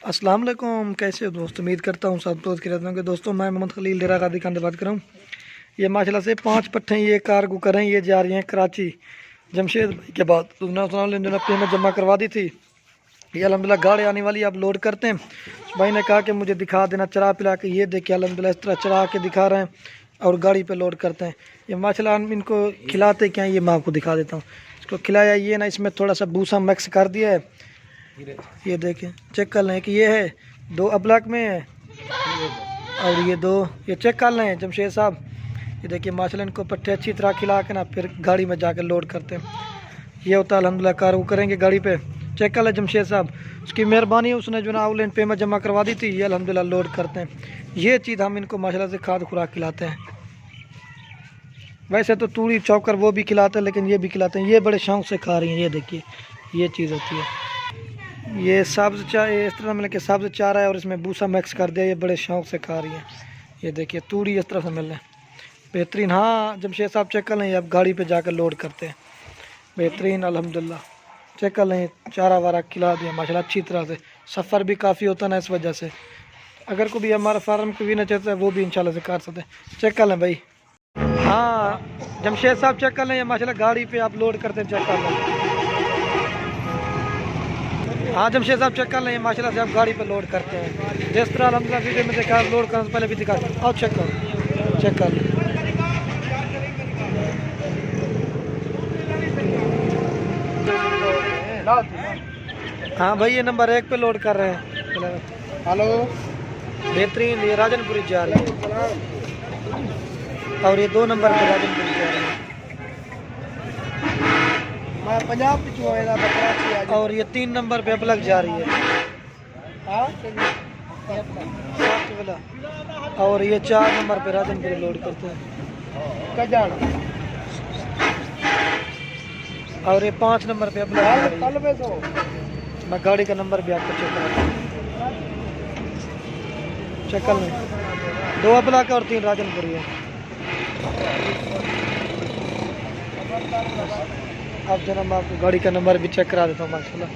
अस्सलाम वालेकुम। कैसे हो दोस्त? उम्मीद करता हूँ सब दोस्त की रहते होंगे। दोस्तों मैं मोहम्मद खलील डेरा गादी खान से बात कर रहा हूँ। ये माशाल्लाह से 5 पट्टे ये कार्गो कर रहे हैं। ये जा रही हैं कराची जमशेद भाई के बाद जो पेमेंट जमा करवा दी थी। ये अलहमदिल्ला गाड़ी आने वाली अब लोड करते हैं। भाई ने कहा कि मुझे दिखा देना चरा पिला के। ये देखिए अलहमदिल्ला इस तरह चरा के दिखा रहे हैं और गाड़ी पे लोड करते हैं। ये माशाल्लाह इनको खिलाते क्या ये मैं आपको दिखा देता हूँ। इसको खिलाया ये ना, इसमें थोड़ा सा भूसा मिक्स कर दिया है। ये देखें, चेक कर लें कि ये है 2 अबलक में है और ये 2 ये चेक कर लें जमशेद साहब। ये देखिए माशाल्लाह इनको पट्टे अच्छी तरह खिला के ना फिर गाड़ी में जाकर लोड करते हैं। ये होता है अल्हम्दुलिल्लाह कार्गो करेंगे गाड़ी पे। चेक कर लें जमशेद साहब, उसकी मेहरबानी है, उसने जो ना ऑनलाइन पेमेंट जमा करवा दी थी। ये अल्हम्दुलिल्लाह लोड करते हैं। ये चीज़ हम इनको माशाल्लाह से खाद खुराक खिलाते हैं। वैसे तो तूड़ी चौकर वो भी खिलाते हैं, लेकिन ये भी खिलाते हैं। ये बड़े शौक़ से खा रही हैं। ये देखिए ये चीज़ होती है। ये सब्ज़ चाय इस तरह मिल के सब्ज़ चारा है और इसमें भूसा मिक्स कर दिया। ये बड़े शौक़ से खा रही हैं। ये देखिए तूड़ी इस तरह से मिल रहे हैं। बेहतरीन। हाँ जमशेद साहब चेक कर लें, अब गाड़ी पे जाकर लोड करते हैं। बेहतरीन अल्हम्दुलिल्लाह। चेक कर लें, चारा वारा खिला दिया माशाल्लाह अच्छी तरह से। सफ़र भी काफ़ी होता ना, इस वजह से अगर कोई भी हमारा फार्म को भी ना चाहता है वो भी इंशाल्लाह से कर सकते हैं। चेक कर लें भाई। हाँ जमशेद साहब चेक कर लें, ये माशाल्लाह गाड़ी पे आप लोड करते हैं। चेक कर लें। हाँ जमशेद साहब चेक कर लें, माशाल्लाह से आप गाड़ी पे लोड करते हैं। जिस तरह अल्हम्दुलिल्लाह वीडियो में देखा लोड करने से पहले भी दिखा। और चेक करो, चेक कर लें। हाँ भाई ये नंबर 1 पे लोड कर रहे हैं। हेलो बेहतरीन। ये राजनपुरी जा रही है और ये 2 नंबर पे राजनपुरी जा रही है मैं पंजाब पिछुआ और ये 3 नंबर पे अबलग जा रही है। और ये 4 नंबर पे राजनपुरी लोड करते हैं। और ये 5 नंबर पे अबलग। मैं गाड़ी का नंबर भी आपको चेक करा चेक कर लें। 2 अबलग और 3 राजनपुरी है। अब जनाब आपको गाड़ी का नंबर भी चेक करा देता हूँ माशाल्लाह।